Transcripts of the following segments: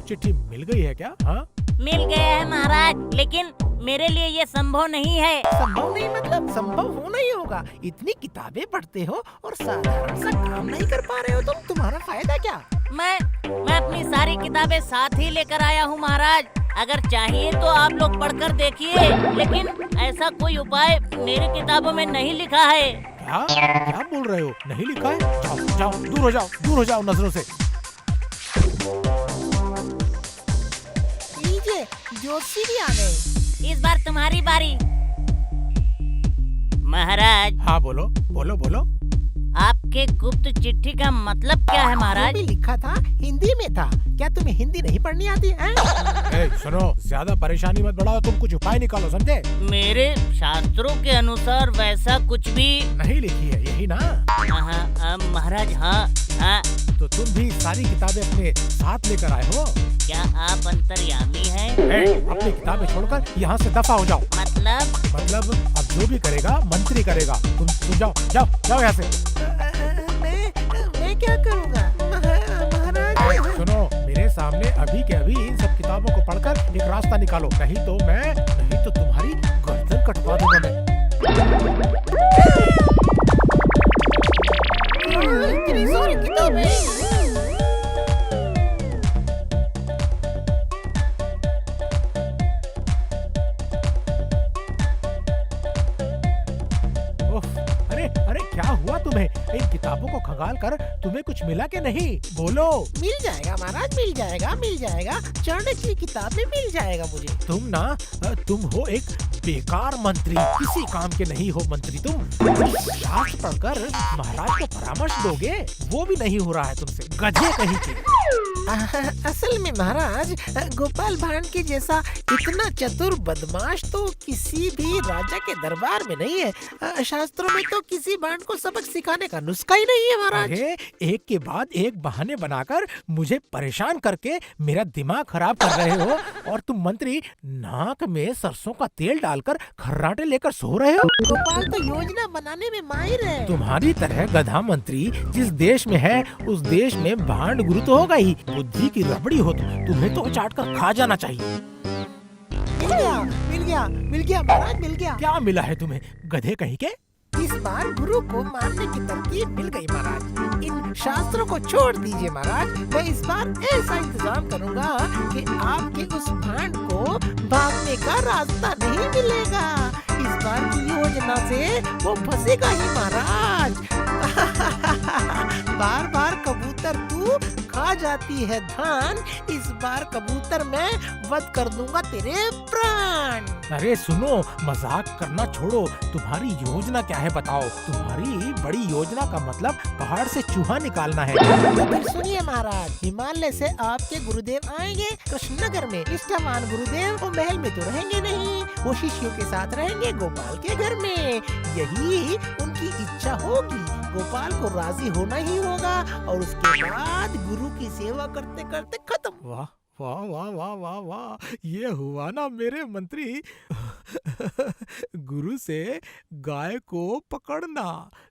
चिट्ठी मिल गई है क्या? हाँ, मिल गया है महाराज, लेकिन मेरे लिए ये संभव नहीं है। संभव नहीं मतलब संभव होना ही होगा। इतनी किताबें पढ़ते हो और साधारण सा काम नहीं कर पा रहे हो तुम। तुम्हारा फायदा क्या? मैं अपनी सारी किताबें साथ ही लेकर आया हूँ महाराज। अगर चाहिए तो आप लोग पढ़कर देखिए, लेकिन ऐसा कोई उपाय मेरी किताबों में नहीं लिखा है। क्या क्या बोल रहे हो? नहीं लिखा है? जाओ जाओ, दूर हो जाओ नजरों से। लीजिए, जोशी भी आ गए। इस बार तुम्हारी बारी। महाराज, हाँ बोलो बोलो बोलो। आपके गुप्त चिट्ठी का मतलब क्या है जो महाराज? भी लिखा था हिंदी में था। क्या तुम्हें हिंदी नहीं पढ़नी आती है? ए, सुनो, ज्यादा परेशानी मत बढ़ाओ, तुम कुछ उपाय निकालो, समझे? मेरे शास्त्रों के अनुसार वैसा कुछ भी नहीं लिखी है, यही ना? हाँ, महाराज हाँ। तो तुम भी सारी किताबें अपने साथ लेकर आए हो? क्या आप अंतर्यामी हैं? अपनी किताबें छोड़कर यहाँ से दफा हो जाओ। मतलब अब जो भी करेगा मंत्री करेगा। तुम जाओ जाओ जाओ यहाँ से। मैं क्या करूँगा महाराज? सुनो, मेरे सामने अभी के अभी इन सब किताबों को पढ़कर एक रास्ता निकालो, नहीं तो तुम्हारी गर्दन कटवा दूंगा मैं। इतनी सारी किताबें। अरे क्या हुआ तुम्हें? इन किताबों को खंगाल कर तुम्हें कुछ मिला कि नहीं? बोलो। मिल जाएगा महाराज, मिल जाएगा। चाणक्य की किताबें मिल जाएगा मुझे। तुम हो एक बेकार मंत्री, किसी काम के नहीं हो मंत्री तुम। शास्त्र पढ़कर महाराज को परामर्श दोगे, वो भी नहीं हो रहा है तुमसे, गधे कहीं के। असल में महाराज, गोपाल भांड के जैसा इतना चतुर बदमाश तो किसी भी राजा के दरबार में नहीं है। शास्त्रों में तो किसी भांड को सबक सिखाने का नुस्खा ही नहीं है महाराज। अरे एक के बाद एक बहाने बनाकर मुझे परेशान करके मेरा दिमाग खराब कर रहे हो, और तुम मंत्री नाक में सरसों का तेल डालकर खर्राटे लेकर सो रहे हो। गोपाल तो योजना बनाने में माहिर है। तुम्हारी तरह गधा मंत्री जिस देश में है उस देश में भांड गुरु तो होगा ही। बुद्धि की रबड़ी हो तुम्हें तो चाट कर खा जाना चाहिए। मिल गया महाराज, मिल गया। क्या मिला है तुम्हें, गधे कहीं के? इस बार गुरु को मारने की तरकीब मिल गई महाराज। इन शास्त्रों को छोड़ दीजिए महाराज। मैं इस बार ऐसा इंतजाम करूंगा कि आपके उस भांड को भागने का रास्ता नहीं मिलेगा। इस बार की योजना से वो फंसेगा ही महाराज। बार बार कबूतर तू खा जाती है धान, इस बार कबूतर मैं वध कर दूंगा तेरे प्राण। अरे सुनो, मजाक करना छोड़ो, तुम्हारी योजना क्या है बताओ। तुम्हारी बड़ी योजना का मतलब पहाड़ से चूहा निकालना है। तो फिर सुनिए महाराज, हिमालय से आपके गुरुदेव आएंगे कृष्णनगर में। निष्ठावान गुरुदेव वो महल में तो रहेंगे नहीं, वो शिष्यों के साथ रहेंगे गोपाल के घर में। यही उनकी इच्छा होगी, गोपाल को राजी होना ही होगा, और उसके बाद गुरु की सेवा करते करते खत्म। वाह वाह वाह वाह वाह वाह, ये हुआ ना मेरे मंत्री। गुरु से गाय को पकड़ना।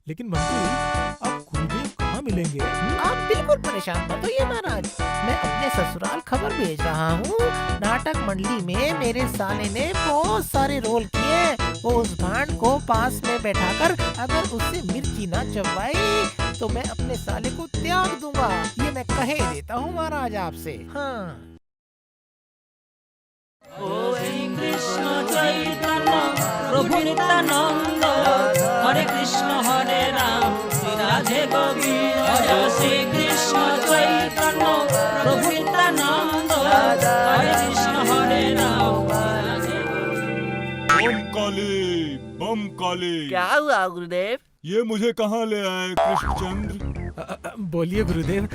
लेकिन मंत्री, अब गुरुदेव कहाँ मिलेंगे? आप बिल्कुल परेशान मत होइए महाराज, मैं अपने ससुराल खबर भेज रहा हूँ। नाटक मंडली में मेरे साले ने बहुत सारे रोल किए। वो उस भांड को पास में बैठाकर अगर उससे मिर्ची ना चबाई तो मैं अपने साले को त्याग दूंगा। ये मैं कहे देता हूँ महाराज आपसे। हाँ। ओम कृष्ण चैतन्य प्रभु नित्यानंद, हरे कृष्ण हरे राम राधे गोविंद। श्री कृष्ण चैतन्य प्रभु नित्यानंद, हरे कृष्ण हरे राम। ओम काली बम काली। क्या हुआ गुरुदेव? ये मुझे कहाँ ले आए कृष्णचंद्र? बोलिए गुरुदेव,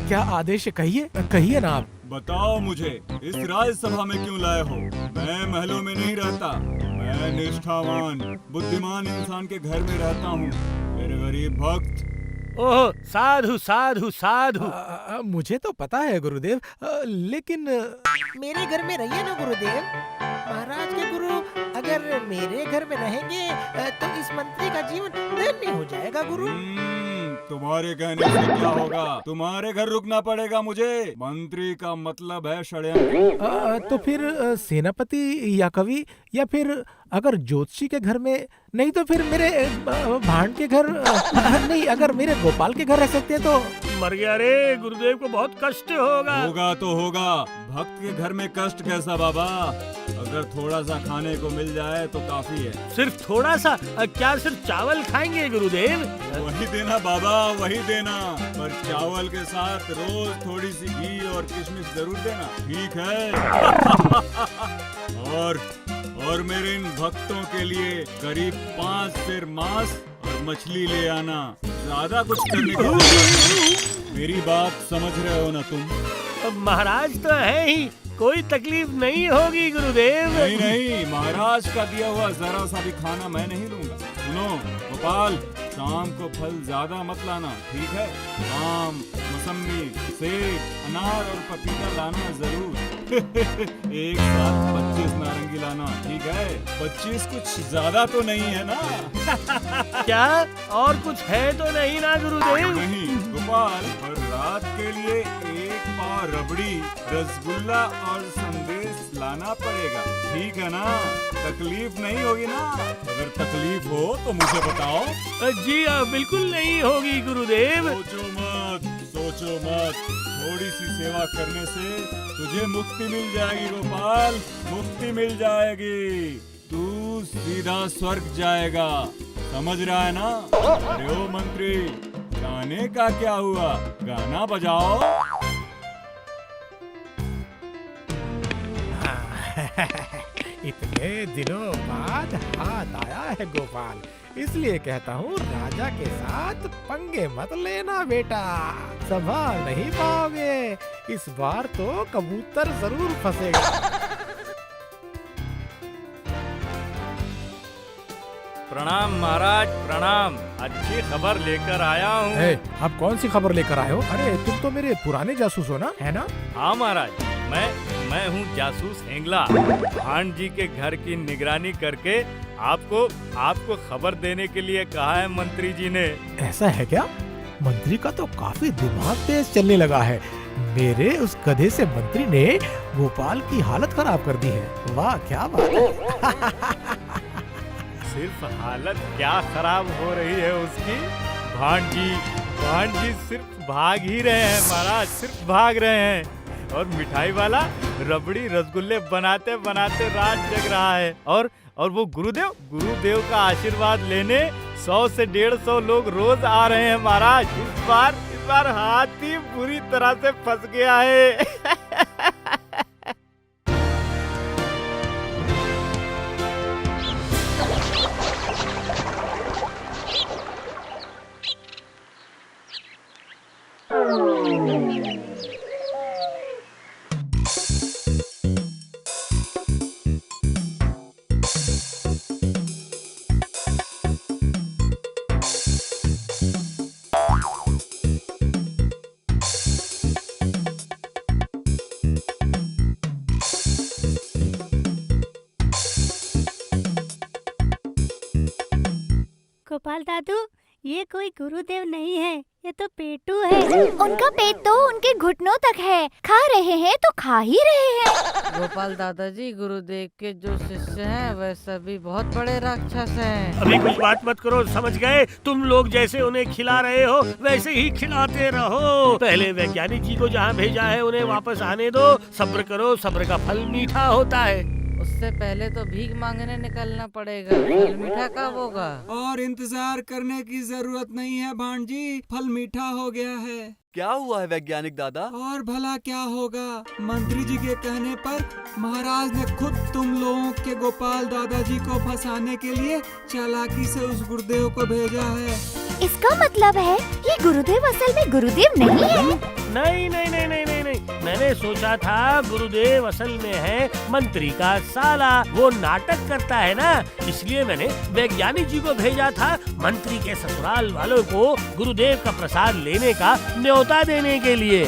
क्या आदेश है? कहिए ना आप। बताओ मुझे, इस राज्यसभा में क्यों लाए हो? मैं महलों में नहीं रहता, मैं निष्ठावान बुद्धिमान इंसान के घर में रहता हूँ, मेरे गरीब भक्त। ओह, साधु साधु साधु। मुझे तो पता है गुरुदेव, लेकिन मेरे घर में रहिए ना गुरुदेव। महाराज के गुरु अगर मेरे घर में रहेंगे तो इस मंत्री का जीवन धन्य हो जाएगा गुरु। तुम्हारे कहने से क्या होगा? तुम्हारे घर रुकना पड़ेगा मुझे। मंत्री का मतलब है षड्यंत्र। तो फिर सेनापति या कवि या फिर अगर ज्योतिषी के घर में, नहीं तो फिर मेरे भाण के घर, नहीं अगर मेरे गोपाल के घर रह सकते हैं तो। मर गया रे, गुरुदेव को बहुत कष्ट होगा। होगा तो होगा, भक्त के घर में कष्ट कैसा बाबा? अगर थोड़ा सा खाने को मिल जाए तो काफी है। सिर्फ थोड़ा सा? क्या सिर्फ चावल खाएंगे गुरुदेव? वही देना बाबा, वही देना, पर चावल के साथ रोज थोड़ी सी घी और किशमिश जरूर देना, ठीक है? और मेरे इन भक्तों के लिए करीब 5 सेर मांस और मछली ले आना। ज्यादा कुछ करने की जरूरत नहीं। मेरी बात समझ रहे हो ना तुम? अब महाराज तो है ही, कोई तकलीफ नहीं होगी गुरुदेव। नहीं नहीं, महाराज का दिया हुआ जरा सा भी खाना मैं नहीं लूंगा। सुनो गोपाल, शाम को फल ज्यादा मत लाना, ठीक है? आम, मौसमी, सेब, अनार और पपीता लाना जरूर। एक साथ 25 नारंगी लाना, ठीक है? 25 कुछ ज्यादा तो नहीं है ना? क्या और कुछ है तो नहीं ना गुरुदेव? नहीं गोपाल, पर रात के लिए एक पाव रबड़ी, रसगुल्ला और संदेश लाना पड़ेगा, ठीक है ना? तकलीफ नहीं होगी ना? अगर तकलीफ हो तो मुझे बताओ। जी बिल्कुल नहीं होगी गुरुदेव। सोचो मत, थोड़ी सी सेवा करने से तुझे मुक्ति मिल जाएगी गोपाल, मुक्ति मिल जाएगी। तू सीधा स्वर्ग जाएगा, समझ रहा है ना? अरे ओ मंत्री, गाने का क्या हुआ? गाना बजाओ। इतने दिनों बाद हाथ आया है गोपाल, इसलिए कहता हूँ राजा के साथ पंगे मत लेना बेटा, संभाल नहीं पाओगे। इस बार तो कबूतर जरूर फंसेगा। प्रणाम महाराज, प्रणाम। अच्छी खबर लेकर आया हूँ। अब कौन सी खबर लेकर आए हो? अरे तुम तो मेरे पुराने जासूस हो ना, है ना? हाँ महाराज, मैं हूँ जासूस हेंगला। भाण जी के घर की निगरानी करके आपको खबर देने के लिए कहा है मंत्री जी ने। ऐसा है क्या? मंत्री का तो काफी दिमाग तेज चलने लगा है। मेरे उस गधे से मंत्री ने गोपाल की हालत खराब कर दी है। वाह क्या बात है। सिर्फ हालत क्या खराब हो रही है उसकी, भाण जी सिर्फ भाग ही रहे हैं महाराज, सिर्फ भाग रहे हैं। और मिठाई वाला रबड़ी रसगुल्ले बनाते बनाते रात जग रहा है। और वो गुरुदेव का आशीर्वाद लेने 100 से 150 लोग रोज आ रहे हैं महाराज। इस बार हाथी बुरी तरह से फंस गया है। गोपाल दादू, ये कोई गुरुदेव नहीं है, ये तो पेटू है। उनका पेट तो उनके घुटनों तक है, खा रहे हैं तो खा ही रहे हैं। गोपाल दादाजी, गुरुदेव के जो शिष्य हैं वह सभी बहुत बड़े राक्षस हैं। अभी कुछ बात मत करो, समझ गए? तुम लोग जैसे उन्हें खिला रहे हो वैसे ही खिलाते रहो। पहले वैज्ञानिक जी को जहाँ भेजा है उन्हें वापस आने दो। सब्र करो, सब्र का फल मीठा होता है। उससे पहले तो भीख मांगने निकलना पड़ेगा, फल मीठा कब होगा? और इंतजार करने की जरूरत नहीं है भांजी, फल मीठा हो गया है। क्या हुआ है वैज्ञानिक दादा? और भला क्या होगा, मंत्री जी के कहने पर महाराज ने खुद तुम लोगों के गोपाल दादाजी को फंसाने के लिए चालाकी से उस गुरुदेव को भेजा है। इसका मतलब है ये गुरुदेव असल में गुरुदेव नहीं है? नहीं, मैंने सोचा था गुरुदेव असल में है मंत्री का साला, वो नाटक करता है ना, इसलिए मैंने वैज्ञानिक जी को भेजा था मंत्री के ससुराल वालों को गुरुदेव का प्रसाद लेने का न्योता देने के लिए।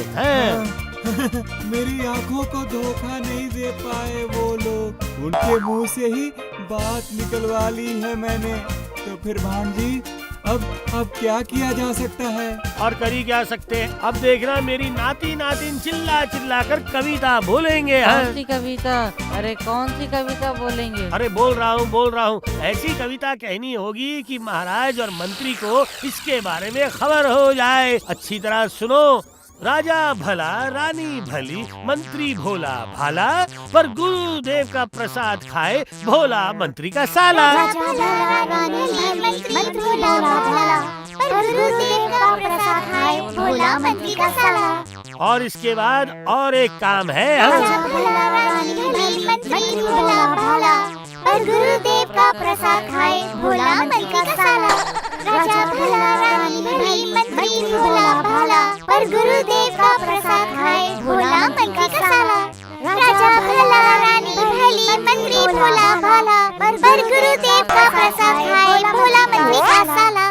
मेरी आँखों को धोखा नहीं दे पाए वो लोग, उनके मुंह से ही बात निकलवा ली है मैंने। तो फिर भांजी अब क्या किया जा सकता है? और करी क्या सकते हैं? अब देखना मेरी नाती नातिन चिल्ला चिल्ला कर कविता बोलेंगे। कौन सी कविता? अरे कौन सी कविता बोलेंगे? अरे बोल रहा हूँ ऐसी कविता कहनी होगी कि महाराज और मंत्री को इसके बारे में खबर हो जाए। अच्छी तरह सुनो। राजा भला रानी भली मंत्री भोला भाला, पर गुरुदेव का प्रसाद खाए भोला मंत्री का साला। राजा भला रानी भली मंत्री भोला भाला, पर गुरुदेव का प्रसाद खाए भोला मंत्री का साला। और इसके बाद और एक काम है। राजा भला रानी भली मंत्री भोला भाला, पर गुरुदेव का प्रसाद खाए भोला मंत्री का साला। राजा भला रानी भली मंत्री भोला भाला, पर गुरुदेव का प्रसाद खाए भोला मंत्री का साला। राजा भला रानी भली मंत्री भोला भाला, पर गुरुदेव का प्रसाद खाए भोला मंत्री का साला।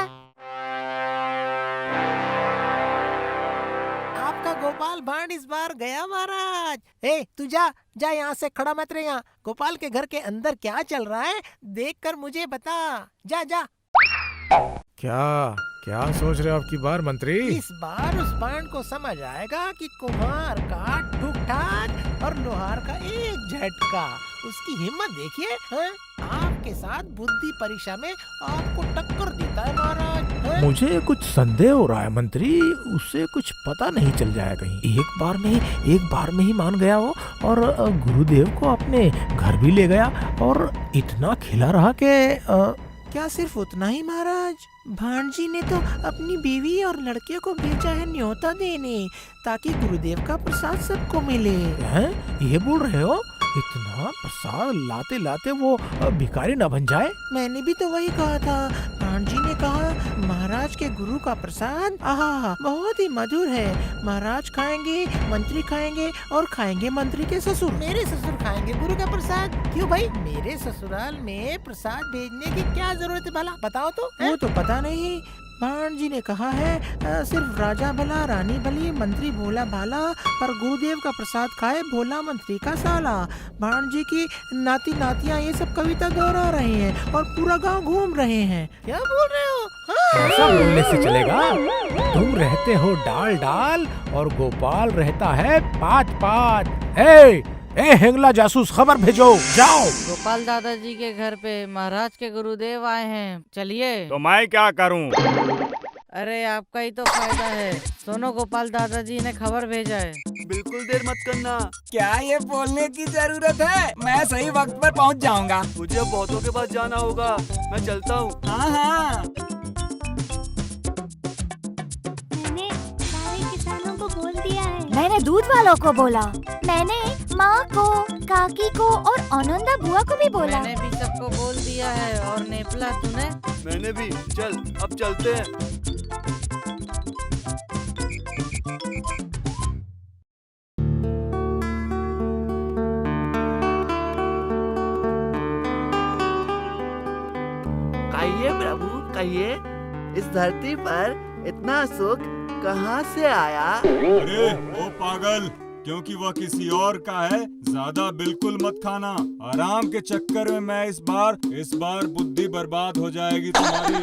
आपका गोपाल भांड इस बार गया महाराज। ए तू जा जा, यहाँ से खड़ा मत रहे। यहाँ गोपाल के घर के अंदर क्या चल रहा है देखकर मुझे बता। जा जा। क्या क्या सोच रहे हो आपकी बार मंत्री? इस बार उस बाण को समझ आएगा कि कुम्हार का ठुक ठाक और लोहार का एक झटका। उसकी हिम्मत देखिए। हाँ? आपके साथ बुद्धि परीक्षा में आपको टक्कर देता है महाराज। हाँ? मुझे कुछ संदेह हो रहा है मंत्री, उससे कुछ पता नहीं चल जाए कहीं एक बार में ही मान गया हो और गुरुदेव को अपने घर भी ले गया और इतना खिला रहा कि क्या सिर्फ उतना ही महाराज? भांजी ने तो अपनी बीवी और लड़के को भेजा है न्योता देने, ताकि गुरुदेव का प्रसाद सबको मिले। हैं? ये बोल रहे हो? इतना प्रसाद लाते लाते वो भिखारी न बन जाए? मैंने भी तो वही कहा था। भांजी ने कहा महाराज के गुरु का प्रसाद आहा बहुत ही मधुर है। महाराज खाएंगे, मंत्री खाएंगे और खाएंगे मंत्री के ससुर। मेरे ससुर खाएंगे गुरु का प्रसाद। क्यों भाई, मेरे ससुराल में प्रसाद भेजने की क्या जरूरत है भला? बताओ तो। वो तो पता नहीं। भांजी ने कहा है सिर्फ राजा भला रानी भली मंत्री भोला भाला, पर गुरुदेव का प्रसाद खाए भोला मंत्री का साला। भांजी की नाती नातियाँ ये सब कविता दोहरा रहे हैं और पूरा गांव घूम रहे हैं। क्या बोल रहे हो? हाँ? ऐसा बोलने से चलेगा? तुम रहते हो डाल डाल और गोपाल रहता है पात पात। ए हेंगला जासूस, खबर भेजो, जाओ। गोपाल दादाजी के घर पे महाराज के गुरुदेव आए हैं, चलिए। तो मैं क्या करूं? अरे आपका ही तो फायदा है। सुनो, गोपाल दादाजी ने खबर भेजा है। बिल्कुल देर मत करना। क्या ये बोलने की जरूरत है? मैं सही वक्त पर पहुंच जाऊंगा। मुझे बहुतों के पास जाना होगा, मैं चलता हूँ। हाँ हाँ। मैंने सारे किसानों को बोल दिया है। मैंने दूध वालों को बोला, मैंने माँ को, काकी को और आनंदा बुआ को भी बोला। मैंने भी सबको बोल दिया है। और नेपला तूने? मैंने भी। चल अब चलते हैं। कहिए प्रभु कहिए, इस धरती पर इतना सुख कहाँ से आया? अरे ओ पागल, क्योंकि वह किसी और का है ज्यादा बिल्कुल मत खाना। आराम के चक्कर में मैं इस बार बुद्धि बर्बाद हो जाएगी तुम्हारी।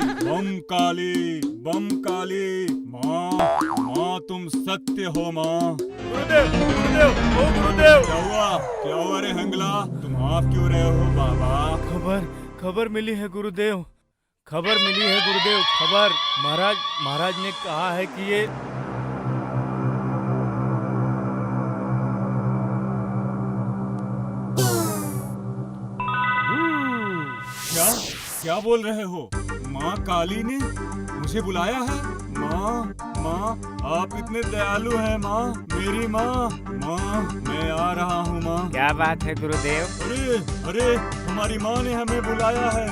बम काली माँ तुम सत्य हो माँ। गुरुदेव, ओ गुरुदेव। क्या हुआ रे हंगला, तुम आप क्यों रहे हो बाबा? खबर मिली है गुरुदेव, खबर मिली है गुरुदेव। खबर महाराज ने कहा है कि ये क्या बोल रहे हो? माँ काली ने मुझे बुलाया है? माँ आप इतने दयालु हैं माँ, मेरी माँ। मैं आ रहा हूँ माँ। क्या बात है गुरुदेव? अरे हमारी माँ ने हमें बुलाया है।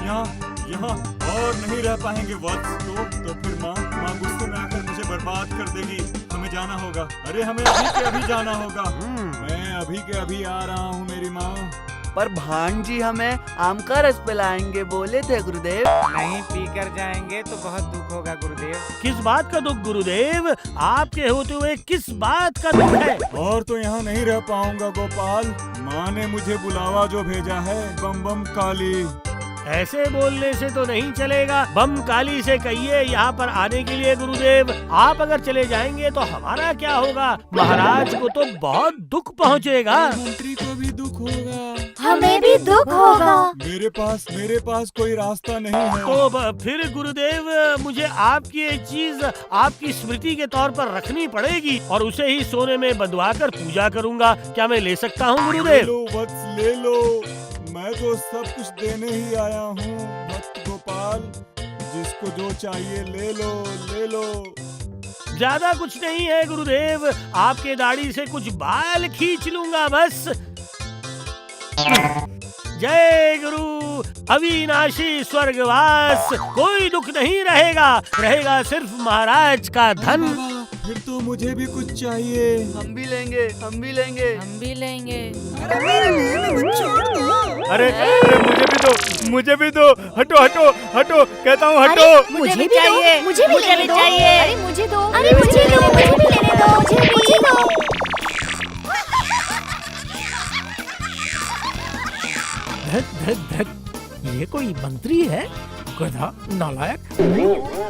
यहाँ और नहीं रह पाएंगे वत्स। तो फिर माँ गुस्से में आकर मुझे बर्बाद कर देगी। हमें जाना होगा। अरे हमें अभी के अभी जाना होगा। मैं अभी के अभी आ रहा हूँ मेरी माँ। पर भांजी हमें आम का रस पिलाएंगे बोले थे गुरुदेव। नहीं पीकर जाएंगे तो बहुत दुख होगा गुरुदेव। किस बात का दुख गुरुदेव? आपके होते हुए किस बात का दुख है? और तो यहाँ नहीं रह पाऊंगा गोपाल। माँ ने मुझे बुलावा जो भेजा है, बम काली। ऐसे बोलने से तो नहीं चलेगा। बम काली से कहिए यहाँ पर आने के लिए गुरुदेव। आप अगर चले जाएंगे तो हमारा क्या होगा? महाराज को तो बहुत दुख पहुँचेगा। मंत्री को भी दुख होगा, हमें भी दुख होगा। मेरे पास कोई रास्ता नहीं है। तो फिर गुरुदेव मुझे आपकी एक चीज आपकी स्मृति के तौर पर रखनी पड़ेगी और उसे ही सोने में बंधवा कर पूजा करूंगा। क्या मैं ले सकता हूँ ले गुरुदेव? लो वत्स, ले लो। मैं तो सब कुछ देने ही आया हूँ भक्त गोपाल। जिसको जो चाहिए ले लो, ले लो। ज्यादा कुछ नहीं है गुरुदेव, आपके दाढ़ी से कुछ बाल खींच लूंगा बस। जय गुरु। अविनाशी स्वर्गवास, कोई दुख नहीं रहेगा, रहेगा सिर्फ महाराज का धन। फिर तो मुझे भी कुछ चाहिए। हम भी लेंगे, हम भी लेंगे। हम भी लेंगे। अरे मुझे भी दो। हटो हटो हटो, कहता हूँ हटो। मुझे भी चाहिए, मुझे भी मुझे भी चाहिए। अरे मुझे दो, अरे मुझे दो, मुझे भी लेने दो, मुझे दो। ये कोई मंत्री है? गधा, नालायक,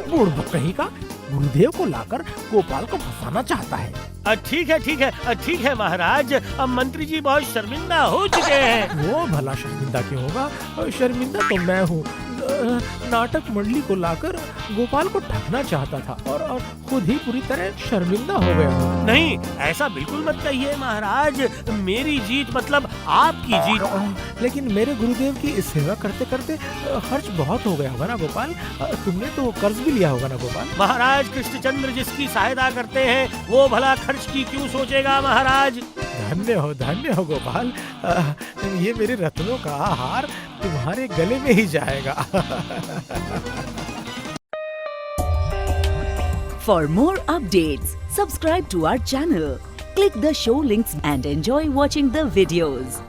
बूढ़ कहीं का गुरुदेव को लाकर गोपाल को फंसाना चाहता है। ठीक है महाराज। अब मंत्री जी बहुत शर्मिंदा हो चुके हैं। वो भला शर्मिंदा क्यों होगा? शर्मिंदा तो मैं हूँ। नाटक मंडली को लाकर गोपाल को ठगना चाहता था और खुद ही पूरी तरह शर्मिंदा हो गया। नहीं, ऐसा बिल्कुल मत कहिए महाराज। मेरी जीत मतलब आपकी जीत। लेकिन मेरे गुरुदेव की सेवा करते करते खर्च बहुत हो गया होगा ना गोपाल? तुमने तो कर्ज भी लिया होगा ना गोपाल? महाराज कृष्णचंद्र जिसकी सहायता करते हैं वो भला खर्च की क्यों सोचेगा महाराज? धन्य हो गोपाल। ये मेरे रत्नों का हार तुम्हारे गले में ही जाएगा। For more updates, subscribe to our channel, click the show links and enjoy watching the videos.